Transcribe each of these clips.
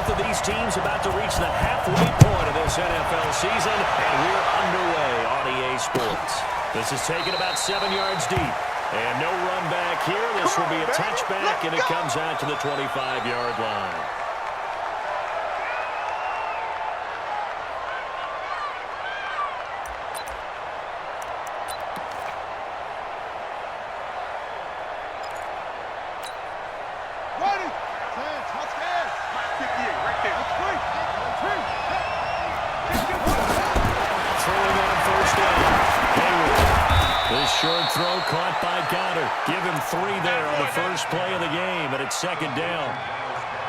Both of these teams about to reach the halfway point of this NFL season, and we're underway on EA Sports. This is taken about 7 yards deep. And no run back here. This will be a touchback, and it comes out to the 25-yard line. Short throw caught by Goddard. Give him 3 there on the first play of the game, and it's second down.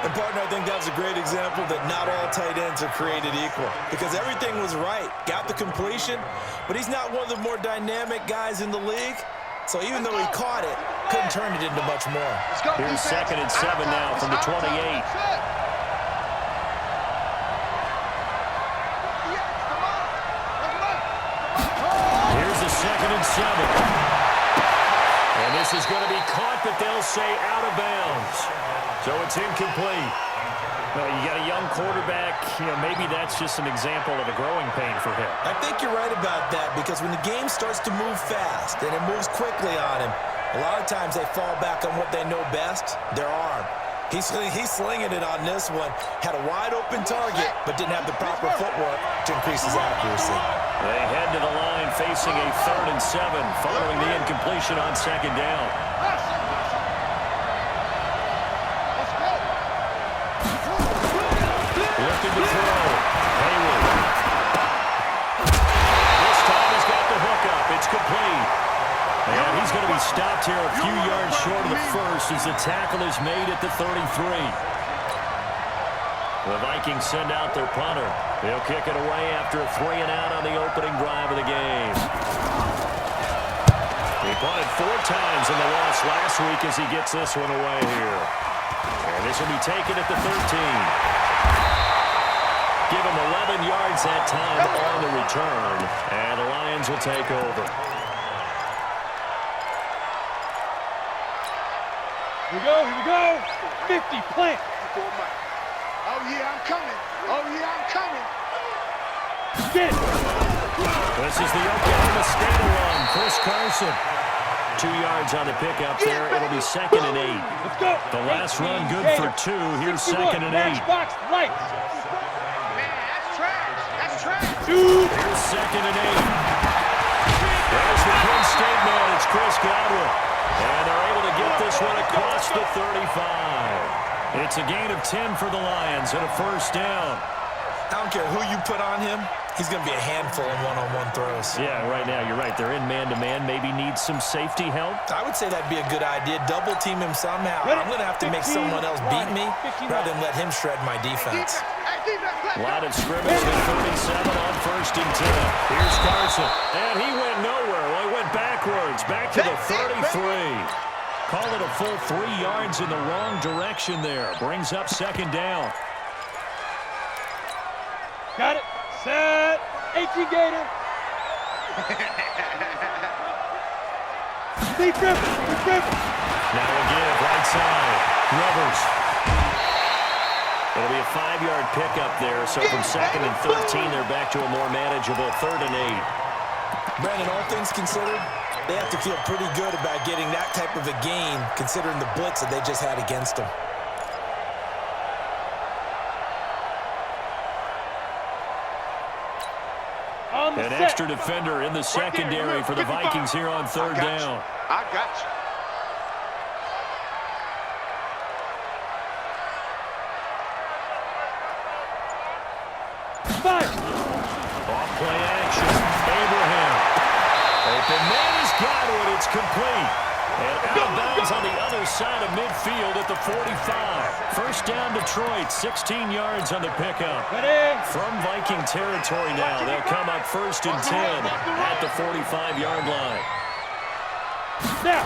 And, partner, I think that was a great example that not all tight ends are created equal because everything was right. Got the completion, but he's not one of the more dynamic guys in the league. So even though he caught it, couldn't turn it into much more. Here's 2nd and 7 now from the 28. Here's the 2nd and 7. And this is going to be caught, but they'll say out of bounds. So it's incomplete. Well, you got a young quarterback. Maybe that's just an example of a growing pain for him. I think you're right about that because when the game starts to move fast and it moves quickly on him, a lot of times they fall back on what they know best, their arm. He's slinging it on this one. Had a wide-open target, but didn't have the proper footwork to increase his accuracy. They head to the line facing a 3rd and 7 following the incompletion on 2nd down. Looking to throw. Hayward. This time he's got the hook up. It's complete. And he's going to be stopped here a few yards short of the first as the tackle is made at the 33. The Vikings send out their punter. They'll kick it away after a 3-and-out on the opening drive of the game. He punted 4 times in the loss last week as he gets this one away here. And this will be taken at the 13. Give him 11 yards that time on the return. And the Lions will take over. Here we go. 50, plant. Oh, yeah, I'm coming. Oh, yeah, I'm coming. Get it. This is the Oklahoma State run. Chris Carson. 2 yards on the pickup there. It'll be 2nd and 8. Let's go. The last run good for 2. Here's 2nd and 8. Box, lights. Man, that's trash. That's trash. Dude. Here's 2nd and 8. There's the Penn State man. It's Chris Godwin. And they're able to get this one across the 35. It's a gain of 10 for the Lions and a first down. I don't care who you put on him. He's going to be a handful in one-on-one throws. Yeah, right now, you're right. They're in man-to-man. Maybe needs some safety help. I would say that'd be a good idea. Double-team him somehow. I'm going to have to make someone else beat me rather than let him shred my defense. Line of scrimmage at 37 on 1st and 10. Here's Carson. And he went nowhere. Well, he went backwards. Back to the 33. Call it a full 3 yards in the wrong direction there. Brings up 2nd down. Got it. Set. 18 Gator. Deep rip. Now again, right side. Rivers. It'll be a 5-yard pickup there. So from 2nd and 13, they're back to a more manageable 3rd and 8. Brandon, all things considered, they have to feel pretty good about getting that type of a gain considering the blitz that they just had against them. An extra defender in the secondary for the Vikings here on 3rd down. I got you. Off play action. Abraham. Open man is Godwin. It's complete. And out of bounds on the other side of midfield at the 45. First down Detroit. 16 yards on the pickup. From Viking territory now. They'll come up 1st and 10 at the 45-yard line. Back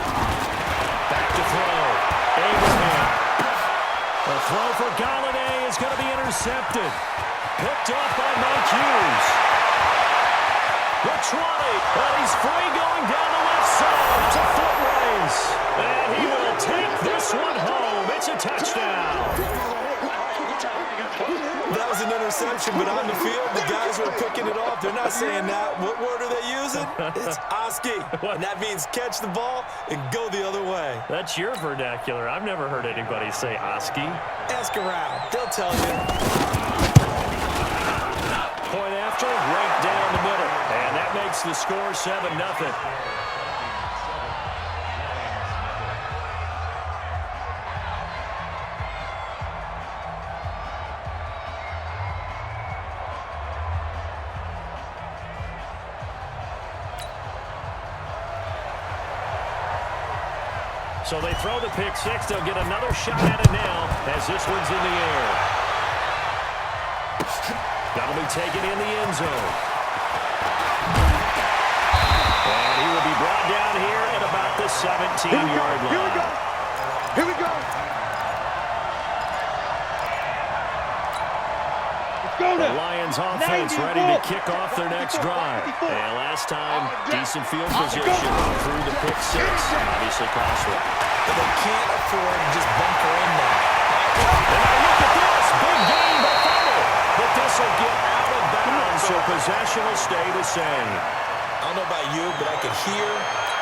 to throw. Abraham. The throw for Galladay is going to be intercepted. Picked up by Mike Hughes. The 20. And he's free going down the left side. It's a foot race. And he will take this one home. It's a touchdown. description, but on the field, the guys who are picking it off, they're not saying that. What word are they using? It's Oski, and that means catch the ball and go the other way. That's your vernacular. I've never heard anybody say Oski. Ask around. They'll tell you. Point after, right down the middle. And that makes the score 7-0. So they throw the pick six. They'll get another shot at it now as this one's in the air. That'll be taken in the end zone. And he will be brought down here at about the 17-yard line. Here we go. Here we go. The Lions offense ready to kick off their next drive. And last time, decent field position through the pick six. Obviously costly. But they can't afford to just bunker in there. And now look at this. Big gain by Fumble. But this will get out of bounds, so possession will stay the same. I don't know about you, but I could hear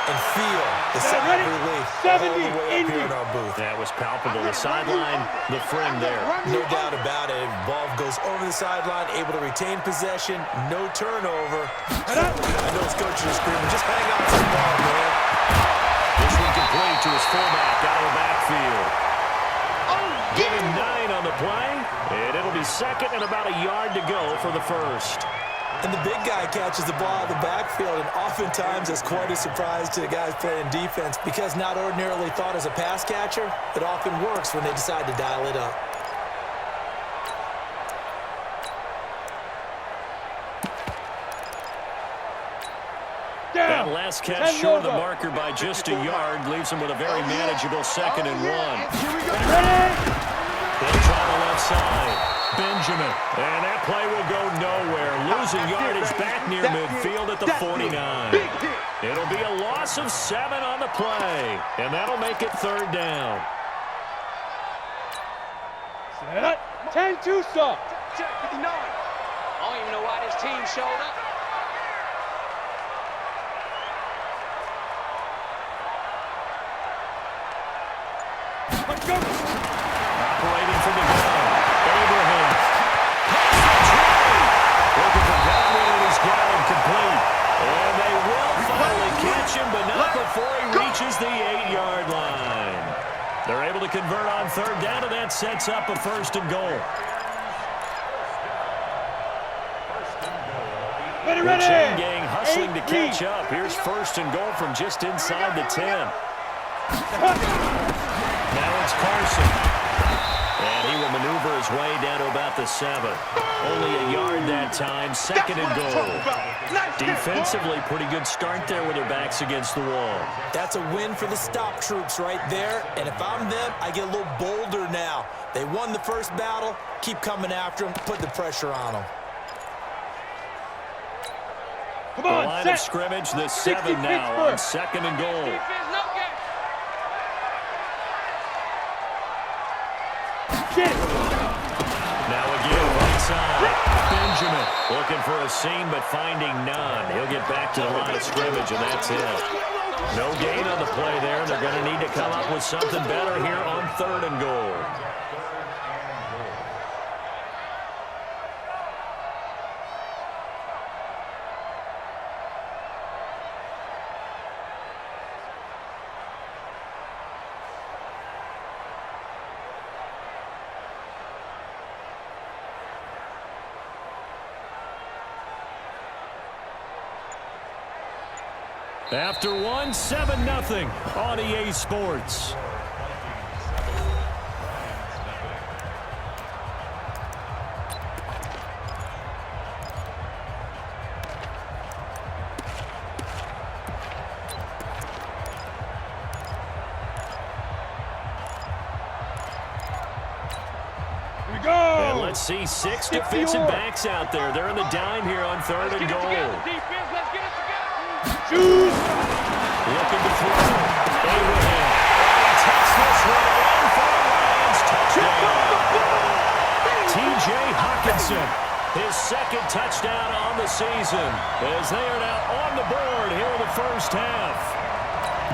and feel the sigh of relief all the way up here in our booth. That was palpable. The sideline, the friend there. No doubt about it. Ball goes over the sideline, able to retain possession, no turnover. I know his coaches are screaming, just hang on to the ball, man. This one complete to his fullback out of the backfield. Give him 9 on the play, and it'll be second and about a yard to go for the first. And the big guy catches the ball out of the backfield, and oftentimes that's quite a surprise to the guys playing defense because not ordinarily thought as a pass catcher, it often works when they decide to dial it up. That last catch short of the marker by just a yard leaves him with a very manageable 2nd and 1. They'll try the left side. Benjamin. And that play will go nowhere. Losing yardage back near midfield at the 49. It'll be a loss of 7 on the play. And that'll make it 3rd down. 10 Tucson. Check 59. I don't even know why this team showed up. Let's go. Operating from the ground. Abraham. Looking for Godwin, and he's got him complete. And they will finally catch him, but not before he reaches the 8-yard line. They're able to convert on 3rd down, and that sets up a 1st and goal. The chain gang hustling to catch up. Here's 1st and goal from just inside the 10. Now it's Carson. And he will maneuver his way down to about the 7. Only a yard that time, 2nd and goal. Defensively, pretty good start there with their backs against the wall. That's a win for the stop troops right there. And if I'm them, I get a little bolder now. They won the first battle. Keep coming after them. Put the pressure on them. Come on, the line of scrimmage, the 7 now on 2nd and goal. Now again, right side. Benjamin looking for a seam, but finding none. He'll get back to the line of scrimmage, and that's it. No gain on the play there. They're going to need to come up with something better here on 3rd and goal. After 1, 7-0 on EA Sports. Here we go. And let's see 6 defensive backs out there. They're in the dime here on 3rd and goal. Choose. Looking to throw. Abraham. And takes this one in for the Lions. Touchdown. T.J. Hawkinson his second touchdown on the season, as they are now on the board here in the first half.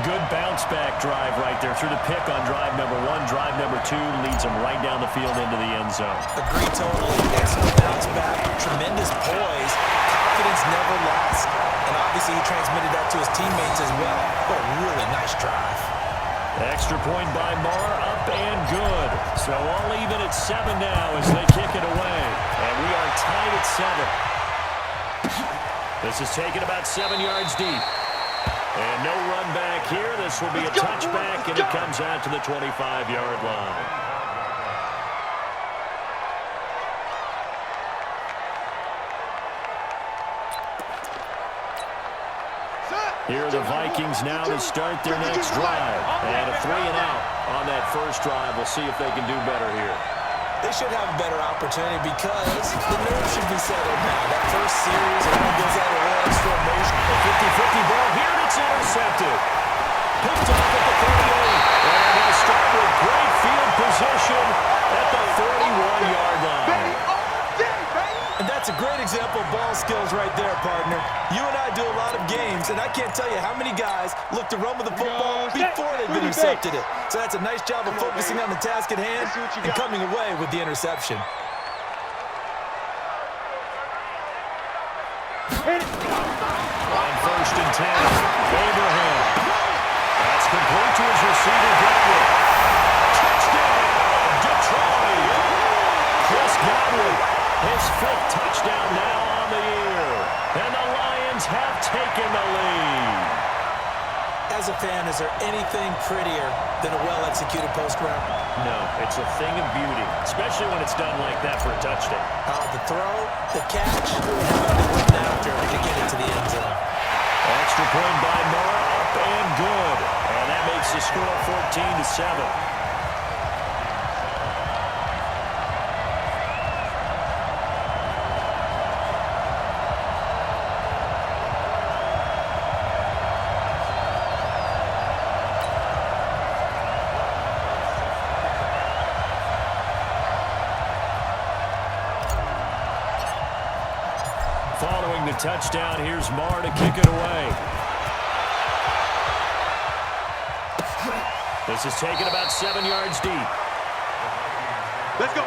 Good bounce-back drive right there through the pick on drive number 1. Drive number 2 leads them right down the field into the end zone. Agree totally. Excellent bounce back. Tremendous poise. Confidence never lost. And obviously he transmitted that to his teammates as well. What a really nice drive. Extra point by Marr, up and good. So all even at 7 now as they kick it away. And we are tied at 7. This is taken about 7 yards deep. And no run back here. This will be a touchback, and it comes out to the 25-yard line. Here are the Vikings now to start their next drive. And a 3-and-out on that first drive. We'll see if they can do better here. They should have a better opportunity because the nerves should be settled now. That first series, it all goes out of one extra emotion. A 50-50 ball here, and it's intercepted. Picked off at the 38. And they'll start with great field position at the 41-yard line. And that's a great example of ball skills right there, partner. You and I do a lot of games, and I can't tell you how many guys look to run with the football before they've intercepted it. So that's a nice job of focusing on the task at hand and coming away with the interception. On first and 10, Abraham. That's complete to his receiver, Godwin. Touchdown, Detroit. Chris Godwin, his 5th touchdown now on the year. And the Lions have taken the lead. As a fan, is there anything prettier than a well-executed post route? No, it's a thing of beauty, especially when it's done like that for a touchdown. The throw, the catch, and how they went after to get it to the end zone. Extra point by Marr, up and good. And that makes the score 14-7. Following the touchdown, here's Marr to kick it away. This is taken about 7 yards deep. Let's go.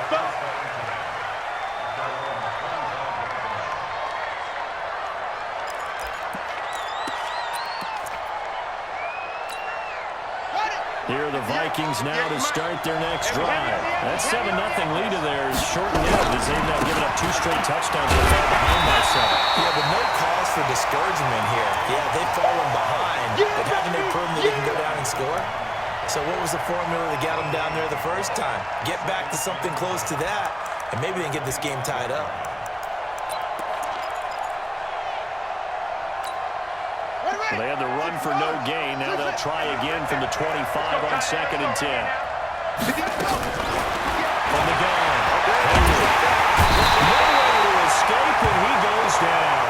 Here are the Vikings now to start their next drive. That 7-0 lead of theirs shortened out as they've now given up 2 straight touchdowns. They're far behind by 7. Yeah, but no cause for discouragement here. Yeah, they've fallen behind, but haven't they proven that they can go down and score? So what was the formula that got them down there the first time? Get back to something close to that, and maybe they can get this game tied up. Well, they had the run for no gain. Now they'll try again from the 25 on 2nd and 10. From the gun. Nowhere to escape, and he goes down.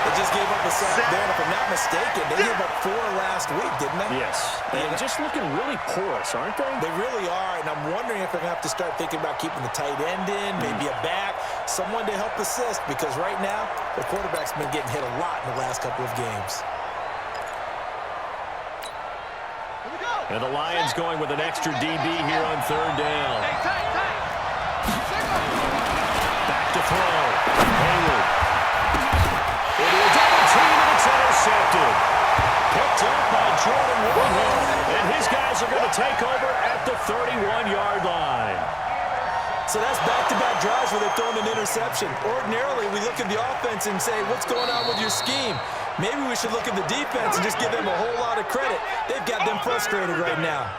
They just gave up a sack there, and if I'm not mistaken, they gave up 4 last week, didn't they? Yes. They're just looking really porous, aren't they? They really are, and I'm wondering if they're going to have to start thinking about keeping the tight end in, maybe a back, someone to help assist, because right now, the quarterback's been getting hit a lot in the last couple of games. And the Lions going with an extra DB here on 3rd down. Back to throw. Hayward. Into a double team, and it's intercepted. Picked up by Jordan Woodhill, and his guys are going to take over at the 31-yard line. So that's back-to-back drives where they've thrown an interception. Ordinarily, we look at the offense and say, what's going on with your scheme? Maybe we should look at the defense and just give them a whole lot of credit. They've got them frustrated right now.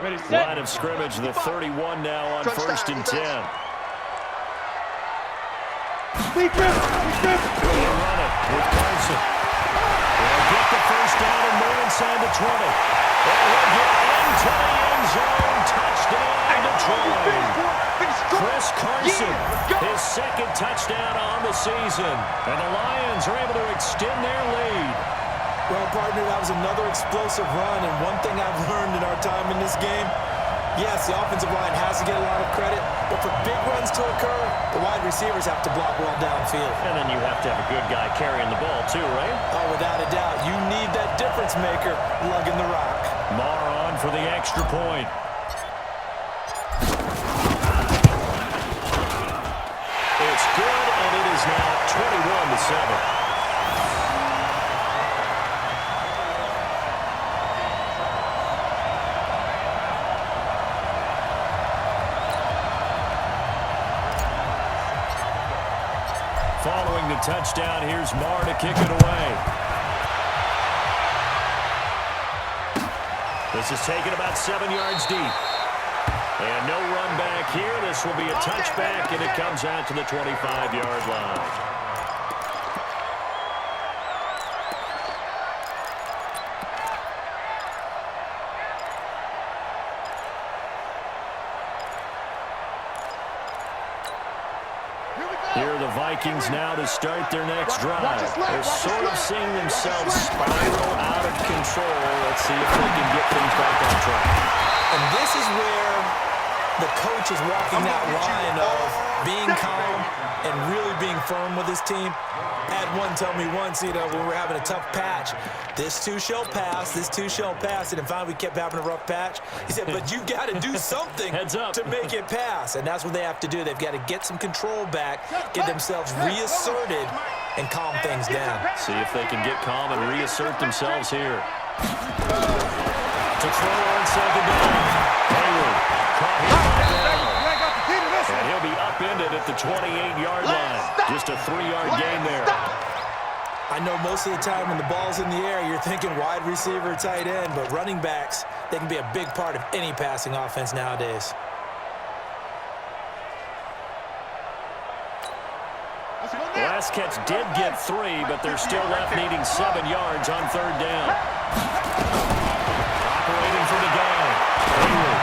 Ready, set. Line of scrimmage, the 31 now on 1st and 10. Sneak grip. They'll run it with Carson. They'll get the first down and move inside the 20. And he'll get into the end zone. Touchdown, Detroit. Chris Carson, his 2nd touchdown on the season. And the Lions are able to extend their lead. Well, partner, that was another explosive run, and one thing I've learned in our time in this game, yes, the offensive line has to get a lot of credit, but for big runs to occur, the wide receivers have to block well downfield. And then you have to have a good guy carrying the ball too, right? Oh, without a doubt. You need that difference maker lugging the rock. Marr on for the extra point. It's good, and it is now 21-7. Following the touchdown, here's Marr to kick it away. This is taken about 7 yards deep. And no run back here. This will be a touchback, and it comes out to the 25-yard line. Here are the Vikings now to start their next drive. They're sort of seeing themselves spiral out of control. Let's see if they can get things back on track. And this is where the coach is walking that line of being calm and really being firm with his team. I had one tell me once, when we were having a tough patch, this too shall pass, this too shall pass, and finally we kept having a rough patch. He said, but you got to do something to make it pass, and that's what they have to do. They've got to get some control back, get themselves reasserted, and calm things down. See if they can get calm and reassert themselves here. To throw on second down. Hayward caught him by down. And he'll be upended at the 28-yard line. Just a 3-yard gain there. I know most of the time when the ball's in the air, you're thinking wide receiver, tight end, but running backs, they can be a big part of any passing offense nowadays. The last catch did get 3, but they're still left needing 7 yards on third down. Operating for the gang. Hayward.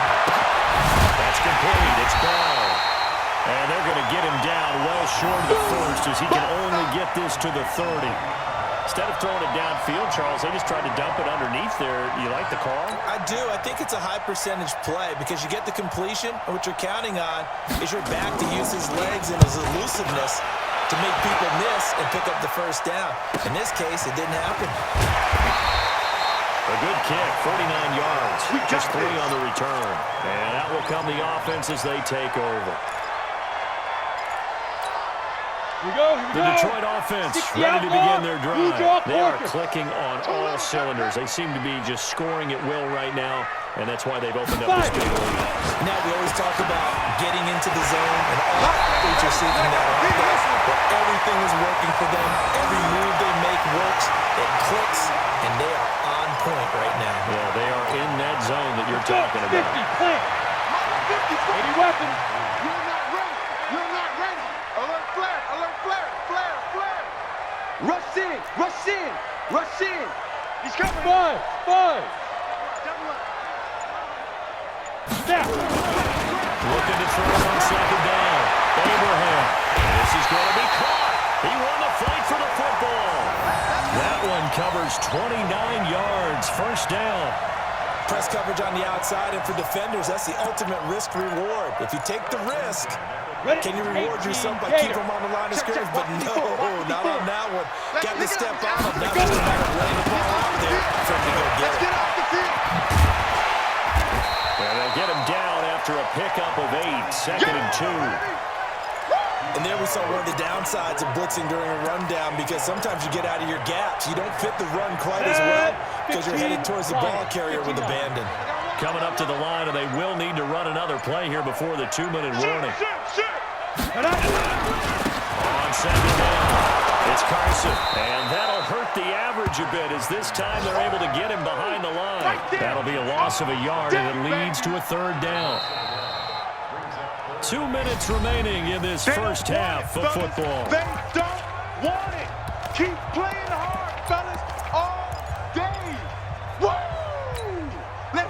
That's complete. It's Ball. And they're going to get him down well short of the first as he can only get this to the 30. Instead of throwing it downfield, Charles, they just tried to dump it underneath there. You like the call? I do. I think it's a high-percentage play because you get the completion, and what you're counting on is your back to use his legs and his elusiveness to make people miss and pick up the first down. In this case, it didn't happen. A good kick, 49 yards. Just 3 on the return. And out will come the offense as they take over. The Detroit offense ready to begin their drive. They are clicking on all cylinders. They seem to be just scoring at will right now, and that's why they've opened up this big lead. Now, we always talk about getting into the zone, and all athletes are seeking that, aren't they? But everything is working for them. Every move they make works. It clicks, and they are on point right now. Yeah, they are in that zone that you're talking about. 50, plant. 80 weapons. You're not ready. You're not ready. Alert flare. Alert flare. Flare. Flare. Rush in. Rush in. Rush in. He's coming. 5. Snap. Looking to throw on second down. Abraham. This is going to be caught. He won the fight for the football. That one covers 29 yards. First down. Press coverage on the outside, and for defenders, that's the ultimate risk-reward. If you take the risk, can you reward yourself by keeping them on the line of scrimmage? But no, not on that one. Got to step on him. Now just a matter of laying the ball out there for him to go get it. And they'll get him down after a pickup of 8. Second and 2. And there we saw one of the downsides of blitzing during a rundown because sometimes you get out of your gaps. You don't fit the run quite as well because you're headed towards the ball carrier with abandon. Coming up to the line, and they will need to run another play here before the 2-minute warning. On second down, it's Carson. And that'll hurt the average a bit as this time they're able to get him behind the line. That'll be a loss of a yard, and it leads to a third down. 2 minutes remaining in this first half of football. They don't want it. Keep playing hard, fellas, all day. Woo!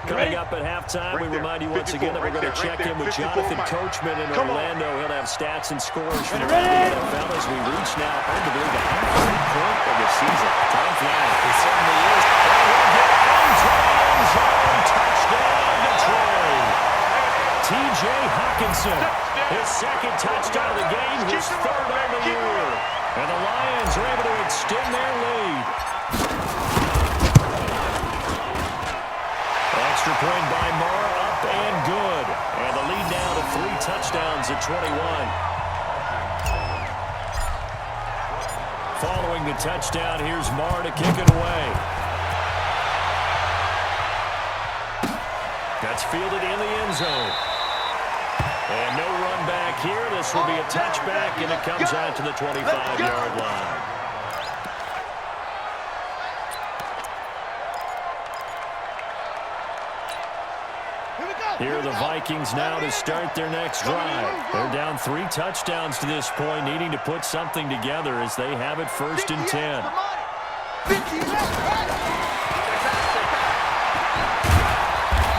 Coming up at halftime, we remind you once again that we're going to check in with Jonathan Coachman in Orlando. He'll have stats and scores from the Madden NFL as we reach now, arguably the halfway point of the season. Time flies. It certainly is. And the Lions are able to extend their lead. Extra point by Marr, up and good. And the lead now to 3 touchdowns at 21. Following the touchdown, here's Marr to kick it away. That's fielded in the end zone. And no run back here. This will be a touchback, and it comes out to the 25-yard line. Here are the Vikings now to start their next drive. They're down 3 touchdowns to this point, needing to put something together as they have it 1st and 10.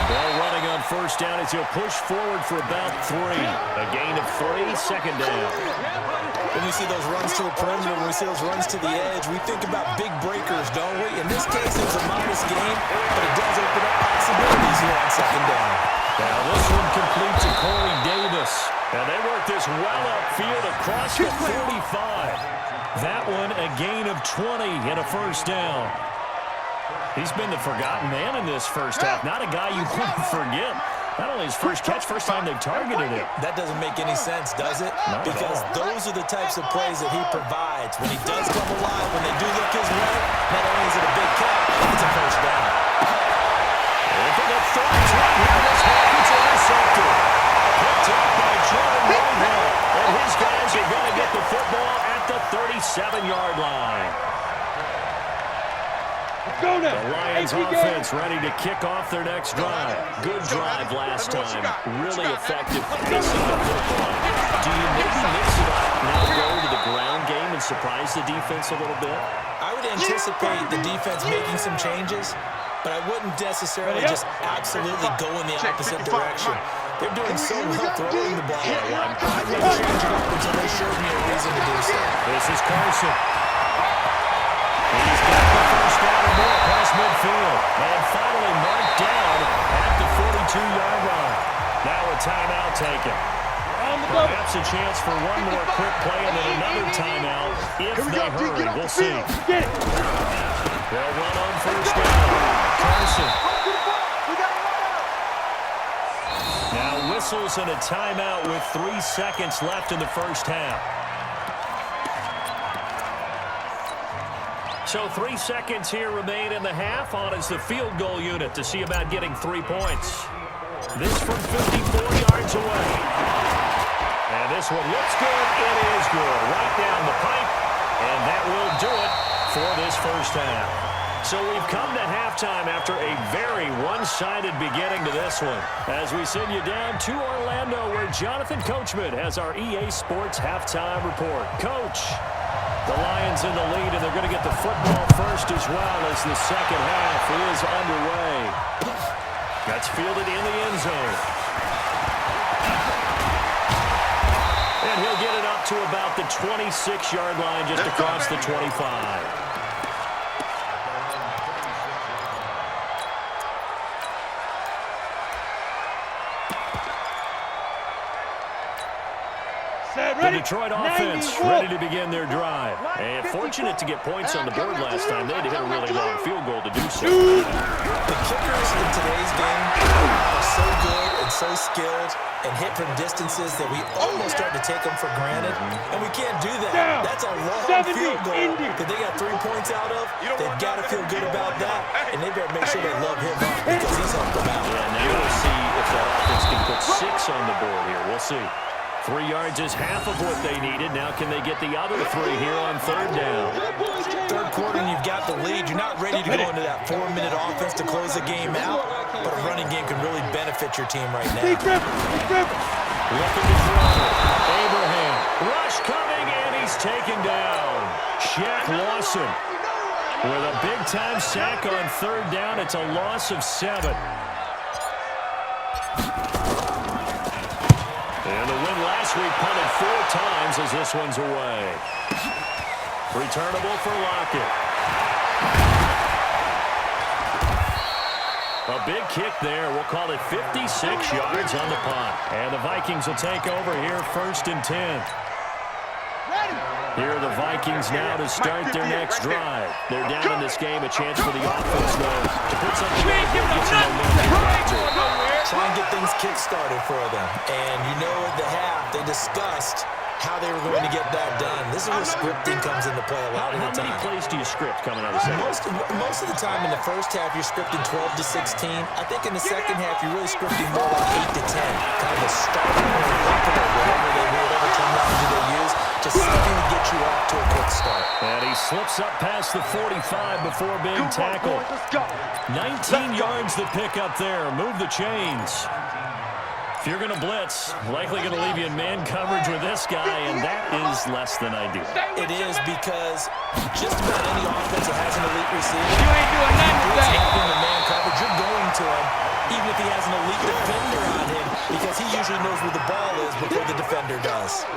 Ball running on 1st down as he'll push forward for about 3. A gain of 3, 2nd down. When we see those runs to the perimeter, when we see those runs to the edge, we think about big breakers, don't we? In this case, it was a modest gain, but it does open up possibilities here on 2nd down. Now this one complete to Corey Davis. And they work this well upfield across the 45. That one a gain of 20 and a 1st down. He's been the forgotten man in this 1st half. Not a guy you want to forget. Not only his first catch, first time they've targeted him. That doesn't make any sense, does it? Because those are the types of plays that he provides. When he does come alive, when they do look his way, not only is it a big catch, it's a 1st down. Looking at third right here, this Hawkins intercepted. Picked up by Jordan Roundhill. And his guys are going to get the football at the 37-yard line. Go now. The Lions offense ready to kick off their next drive. Good drive last time. Really effective passing the football. Do you maybe mix it up now, go to the ground game and surprise the defense a little bit? I would anticipate the defense making some changes, but I wouldn't necessarily just absolutely go in the opposite direction. They're doing so well throwing the ball. I wouldn't change it up until they showed me a reason to do so. This is Carson. He's got the 1st down and more across midfield. And finally marked down at the 42-yard line. Now a timeout taken. Perhaps a chance for one more quick play and then another timeout if they hurry. We'll see. They'll run on 1st down. Carson. Now whistles and a timeout with 3 seconds left in the 1st half. So 3 seconds here remain in the half. On is the field goal unit to see about getting 3 points. This from 54 yards away. And this one looks good. It is good. Right down the pipe. And that will do it for this 1st half. So we've come to halftime after a very one-sided beginning to this one. As we send you down to Orlando, where Jonathan Coachman has our EA Sports halftime report. Coach. The Lions in the lead, and they're going to get the football first as well as the 2nd half is underway. That's fielded in the end zone. And he'll get it up to about the 26-yard line just across the 25. The Detroit offense ready to begin their drive. And fortunate to get points on the board last time. They had to hit a really long field goal to do so. The kickers in today's game are so good and so skilled and hit from distances that we almost start to take them for granted. And we can't do that. That's a long field goal that they got 3 points out of. They've got to feel good about that. And they better make sure they love him up because he's helped them out. Yeah, now we'll see if that offense can put 6 on the board here. We'll see. 3 yards is half of what they needed. Now can they get the other 3 here on 3rd down? 3rd quarter and you've got the lead. You're not ready to go into that 4-minute offense to close the game out, but a running game can really benefit your team right now. Looking to throw. Abraham. Rush coming, and he's taken down. Shaq Lawson with a big-time sack on 3rd down. It's a loss of 7. And the win last week punted 4 times as this one's away. Returnable for Lockett. A big kick there. We'll call it 56 yards on the punt. And the Vikings will take over here 1st and 10. Ready. Here are the Vikings now to start their next drive. They're down in this game, a chance for the offense, though, to put something on the get some momentum. Try and get things kick-started for them. And you know at the half, they discussed how they were going to get that done. This is where scripting comes into play a lot of the time. How many plays do you script coming out of the second? Most of the time in the first half, you're scripting 12 to 16. I think in the second half, you're really scripting more like 8 to 10. Kind of a start or whatever terminology they use. Just something to get you off to a quick start. And he slips up past the 45 before being tackled. 19 yards to pick up there. Move the chains. If you're going to blitz, likely going to leave you in man coverage with this guy, and that is less than ideal. It is because just about any offense that has an elite receiver, You ain't doing nothing today. in the man coverage, you're going to him, even if he has an elite defender on him, because he usually knows where the ball is before the defender does.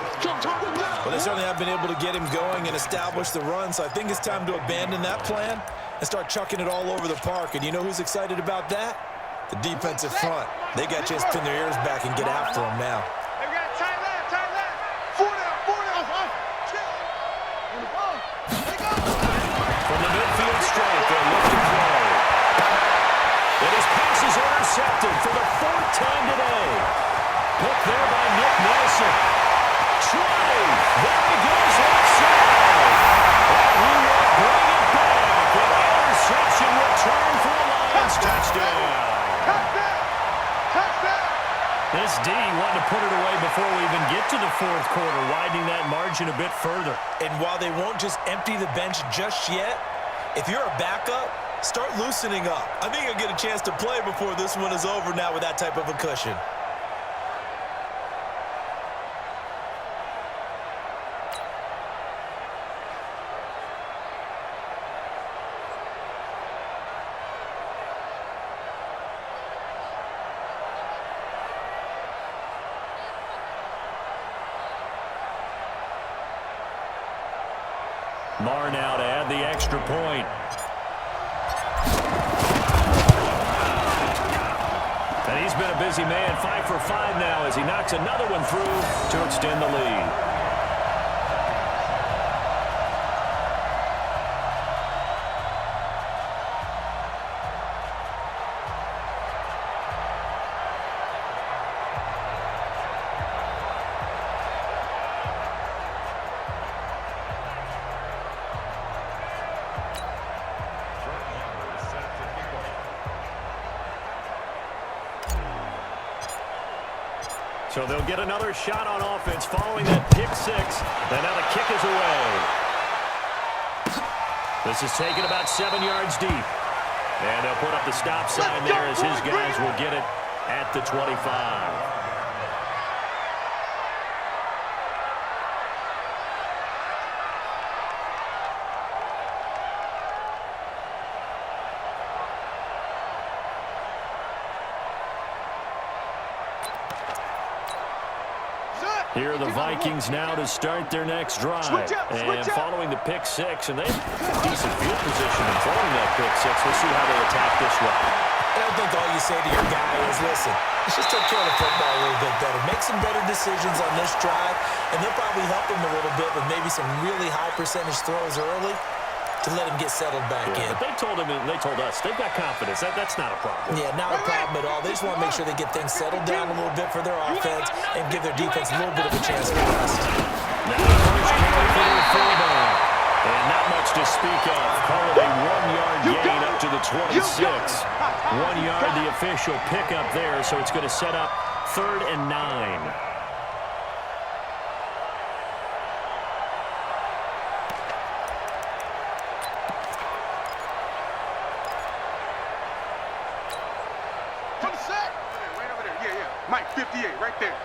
Well, they certainly have been able to get him going and establish the run, so I think it's time to abandon that plan and start chucking it all over the park. And you know who's excited about that? The defensive front. They got a chance to pin their ears back and get after him now. Hey, we got tight left, tight left. 4 down. From the midfield straight, they're looking to throw. And his pass is intercepted for the fourth time today. Picked there by Nick Nelson. Trey, there he goes left side. And he will bring it back. An interception return for a Lions touchdown. This D wanted to put it away before we even get to the fourth quarter, widening that margin a bit further. And while they won't just empty the bench just yet, if you're a backup, start loosening up. I think you'll get a chance to play before this one is over now with that type of a cushion. Marr now to add the extra point. And he's been a busy man, 5 for 5 now as he knocks another one through to extend the lead. So they'll get another shot on offense following that pick six. And now the kick is away. This is taken about 7 yards deep. And they'll put up the stop sign there as his guys will get it at the 25. Here are the Vikings now to start their next drive. And following the pick six, and they have decent field position in throwing that pick six. We'll see how they attack this one. I think all you say to your guy is, listen, let's just take care of the football a little bit better. Make some better decisions on this drive, and they'll probably help him a little bit with maybe some really high percentage throws early to let him get settled back in. But they told him, and they told us, they've got confidence. That's not a problem. Yeah, not a problem at all. They just want to make sure they get things settled down a little bit for their offense and give their defense a little bit of a chance to rest. Now the first carry for their fullback. And not much to speak of. Call it a 1-yard gain up to the 26. 1 yard, the official pickup there, so it's going to set up 3rd and 9. Mike, 58, right there.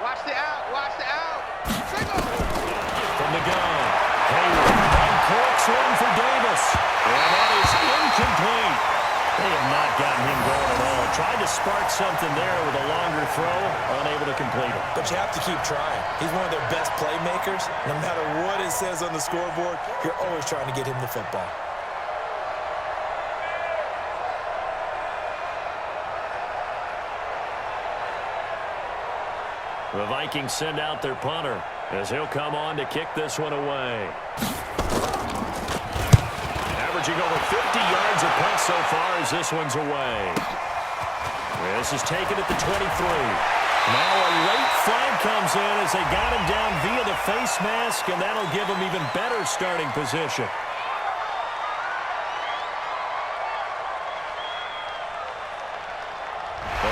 Watch the out, watch the out. From the gun, Hayward uncorks one for Davis. And that is incomplete. They have not gotten him going at all. Tried to spark something there with a longer throw, unable to complete it. But you have to keep trying. He's one of their best playmakers. No matter what it says on the scoreboard, you're always trying to get him the football. The Vikings send out their punter. as he'll come on to kick this one away. Averaging over 50 yards a punt so far as this one's away. This is taken at the 23. Now a late flag comes in as they got him down via the face mask, and that'll give him even better starting position.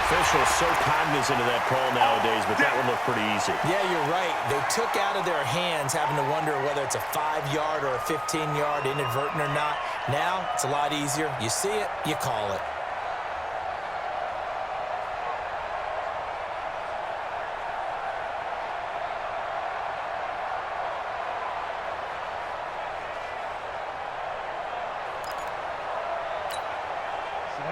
Officials so cognizant of that call nowadays, but that one looked pretty easy. Yeah, you're right. They took out of their hands having to wonder whether it's a 5-yard or a 15-yard inadvertent or not. Now, it's a lot easier. You see it, you call it.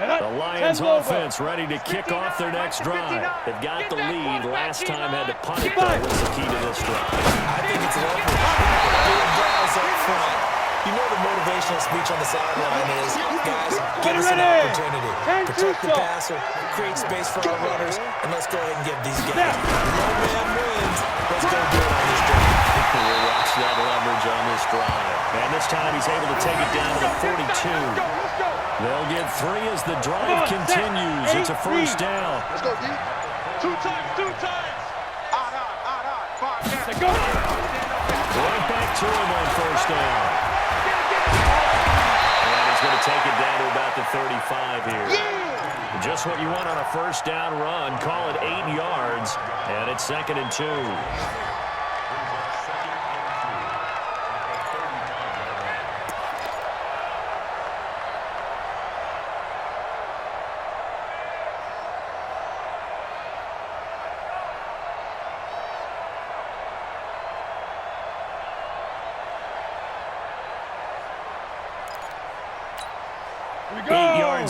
The Lions offense ready to kick off their next drive. They've got the lead. Last time had to punt it, though, was the key to this drive. I think it's an effort. Big guys up front. You know the motivational speech on the sideline is, guys, give us an opportunity. Protect the passer, create space for our runners, and let's go ahead and give these guys. No man wins. Let's go do it on this drive. We'll watch that leverage on this drive. And this time he's able to take it down to the 42. They'll get 3 as the drive continues. It's a first down. Let's go, D. Two times. Out. 5 down. Right back to him on first down. And he's going to take it down to about the 35 here. Yeah. Just what you want on a first down run. Call it 8 yards, and it's 2nd and 2.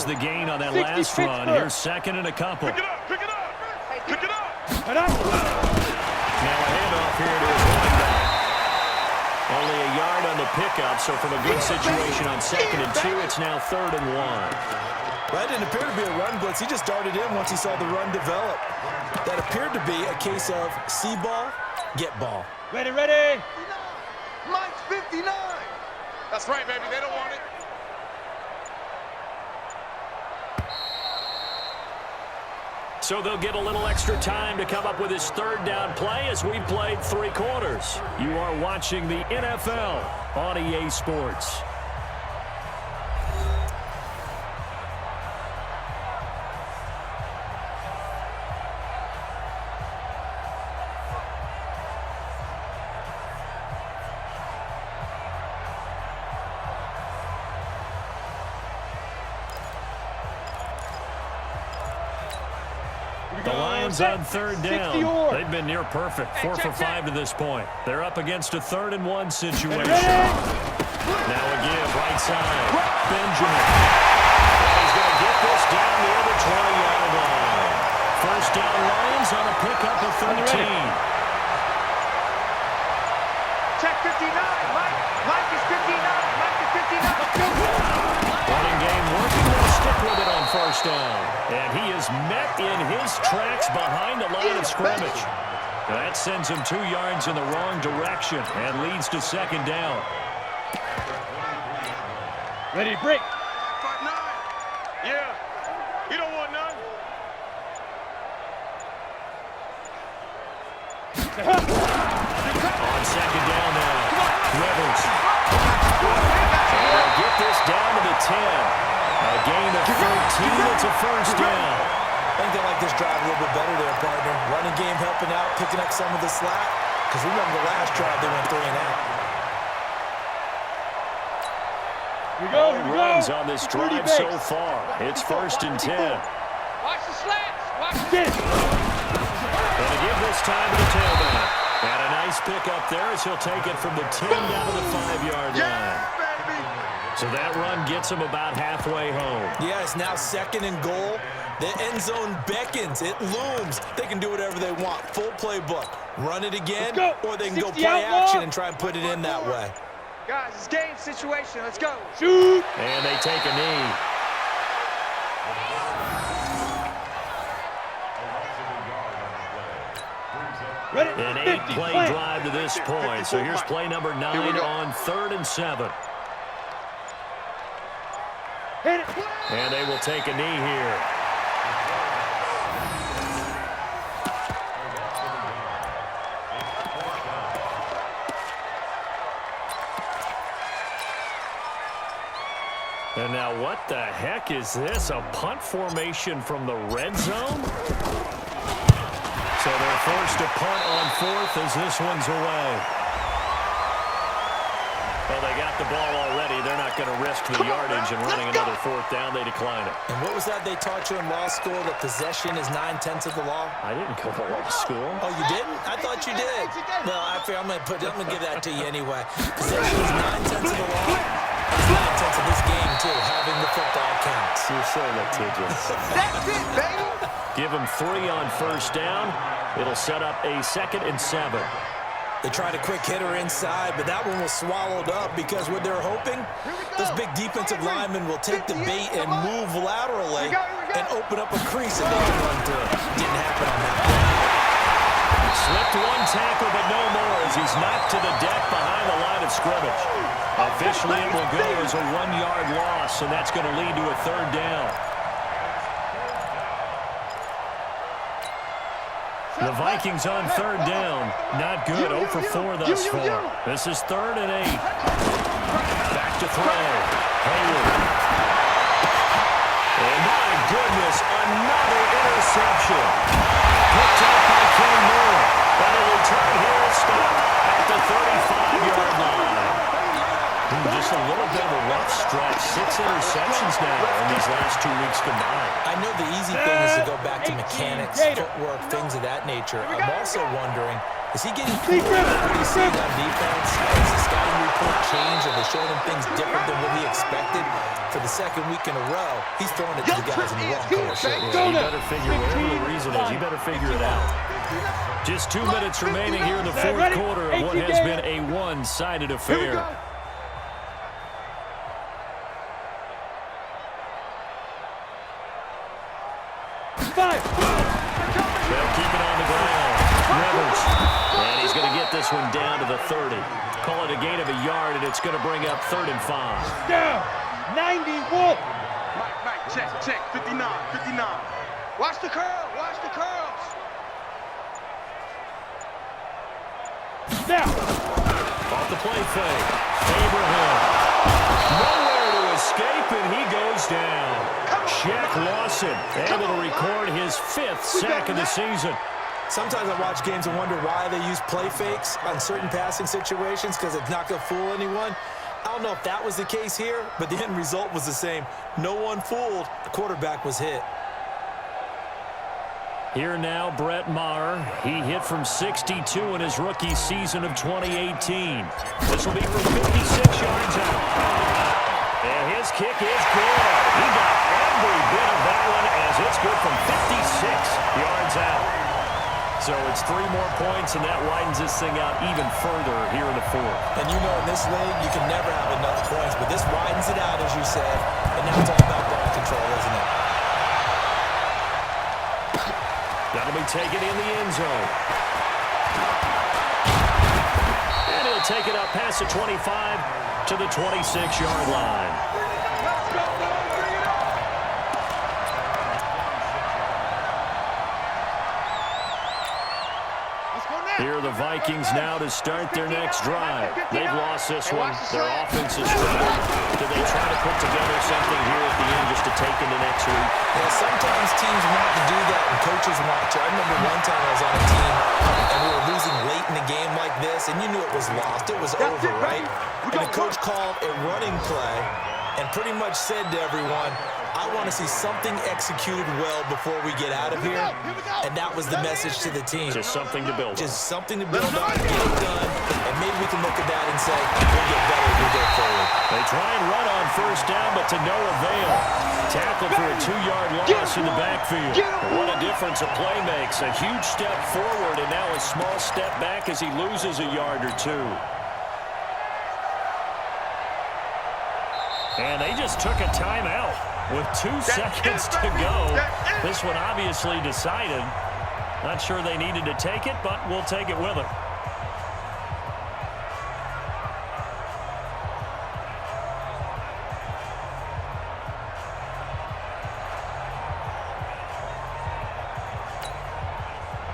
The gain on that last run. Here's 2nd and a couple. Pick it up. Now a handoff here to his running back. Only a yard on the pickup, so from a good situation on 2nd and 2, it's now 3rd and 1. That didn't appear to be a run blitz. He just darted in once he saw the run develop. That appeared to be a case of see ball, get ball. Ready. Mike's 59. That's right, baby. They don't want it. So they'll get a little extra time to come up with his 3rd down play as we played 3 quarters. You are watching the NFL on EA Sports. The Lions on 3rd down. They've been near perfect. 4 for 5 to this point. They're up against a 3rd and 1 situation. Now a give, right side. Benjamin. And he's going to get this down near the 20-yard line. First down Lions on a pickup of 13. Check 59. Mike is 59. Running game working. They'll stick with it on first down. And he is met in his tracks behind the line of scrimmage. That sends him 2 yards in the wrong direction and leads to 2nd down. Ready, break. 5-9. Yeah. You don't want none. On 2nd down now. Rivers. They'll get this down to the 10. A gain of 13. It's a first down. I think they like this drive a little bit better there, partner. Running game helping out, picking up some of the slack. Because remember the last drive, they went 3 and out. Here we go. Runs on this drive so far. It's 1st and 10. Watch the slants. Watch the Get it. And to give this time to the tailback. And a nice pickup there as he'll take it from the 10 down to the 5-yard line. So that run gets him about halfway home. Yeah, it's now 2nd and goal. The end zone beckons. It looms. They can do whatever they want. Full playbook. Run it again, or they can go play action and try and put it in that way. guys. It's game situation. Let's go. Shoot. And they take a knee. An 8-play drive to this point. So here's play number 9 on 3rd and 7. And they will take a knee here. And now what the heck is this? A punt formation from the red zone? So they're forced to punt on 4th as this one's away. Well, they got the ball already. They're not going to risk the yardage and running another 4th down. They decline it. And what was that they taught you in law school, that possession is 9/10 of the law? I didn't go to law school. Oh, you didn't? I thought you did. Well, I'm going to give that to you anyway. Possession is 9/10 of the law. It's 9/10 of this game, too. Having the football counts. You're so litigious. That's it, baby. Give them 3 on 1st down. It'll set up a 2nd and 7. They tried a quick hitter inside, but that one was swallowed up because what they're hoping, this big defensive lineman will take the bait and move laterally and open up a crease and they can run through it. Didn't happen on that play. Slipped one tackle, but no more as he's knocked to the deck behind the line of scrimmage. Officially, it will go as a 1-yard loss, and that's going to lead to a 3rd down. The Vikings on 3rd down. Not good. 0 for 4 thus far. This is 3rd and 8. Back to throw. Hayward. And my goodness, another interception. Picked up by Ken Moore. But a return here is stopped at the 35-yard line. Just a little bit of a rough stretch. 6 interceptions now in these last 2 weeks combined. I know the easy thing is to go back to mechanics, footwork, things of that nature. I'm also wondering, is he getting what he's seeing on defense? Has the scouting report changed? Are they showing him things different than what he expected? For the 2nd week in a row, he's throwing it to the guys in the wrong color shirt. Yeah, you better figure whatever the reason is. You better figure it out. Just 2 minutes remaining here in the 4th quarter of what has been a one-sided affair. They'll keep it on the ground. Rivers. And he's going to get this one down to the 30. Call it a gain of a yard, and it's going to bring up 3rd and 5. Down. 91. Mike, check. 59. Watch the curls. Now. Off the play fake. Abraham. Nowhere to escape, and he goes down. Shaq Lawson able to record his 5th sack of the season. Sometimes I watch games and wonder why they use play fakes on certain passing situations, because it's not going to fool anyone. I don't know if that was the case here, but the end result was the same. No one fooled. The quarterback was hit. Here now, Brett Maher. He hit from 62 in his rookie season of 2018. This will be for 56 yards out. And his kick is good. He got every bit of that one as it's good from 56 yards out. So it's 3 more points, and that widens this thing out even further here in the 4th. And you know, in this league, you can never have enough points, but this widens it out, as you said. And now it's all about ball control, isn't it? That'll be taken in the end zone. And he'll take it up past the 25 to the 26-yard line. Here are the Vikings now to start their next drive. They've lost this one. Their offense is struggling. Do they try to put together something here at the end just to take into next week? Yeah, sometimes teams want to do that, and coaches want to. I remember one time I was on a team, and we were losing late in the game like this, and you knew it was lost. It was over, right? And the coach called a running play and pretty much said to everyone, I want to see something executed well before we get out of here. And that was the message to the team. Just something to build on. Just something to build on, get it done, and maybe we can look at that and say, we'll get better as we go forward. They try and run on 1st down, but to no avail. Tackled for a 2-yard loss in the backfield. What a difference a play makes. A huge step forward, and now a small step back as he loses a yard or 2. And they just took a timeout with 2 seconds to go. This one obviously decided. Not sure they needed to take it, but we'll take it with them.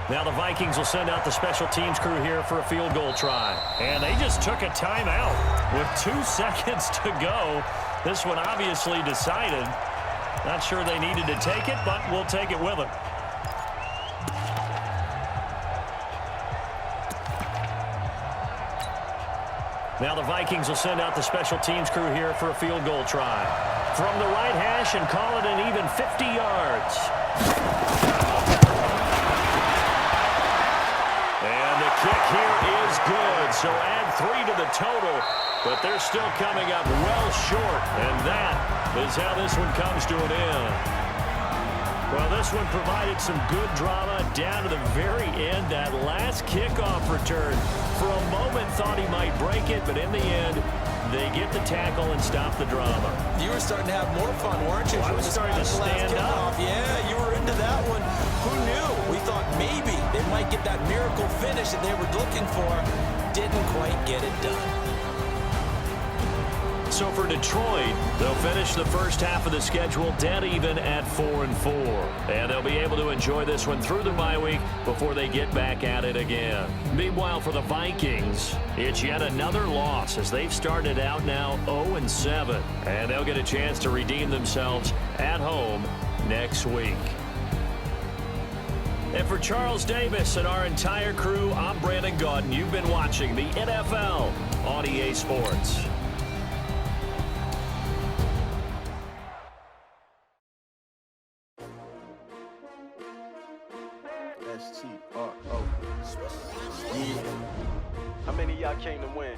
Now the Vikings will send out the special teams crew here for a field goal try. And they just took a timeout with 2 seconds to go. This one obviously decided. Not sure they needed to take it, but we'll take it with them. Now the Vikings will send out the special teams crew here for a field goal try. From the right hash and call it an even 50 yards. Kick here is good, so add 3 to the total, but they're still coming up well short, and that is how this one comes to an end. Well, this one provided some good drama down to the very end. That last kickoff return, for a moment thought he might break it, but in the end, they get the tackle and stop the drama. You were starting to have more fun, weren't you? Well, I was starting to stand up. Yeah, you were into that one. Who knew? We thought maybe they might get that miracle finish that they were looking for. Didn't quite get it done. So for Detroit, they'll finish the first half of the schedule dead even at 4-4. And they'll be able to enjoy this one through the bye week before they get back at it again. Meanwhile, for the Vikings, it's yet another loss as they've started out now 0-7. And they'll get a chance to redeem themselves at home next week. And for Charles Davis and our entire crew, I'm Brandon Gaudin. You've been watching the NFL on EA Sports. STRO. Yeah. How many of y'all came to win?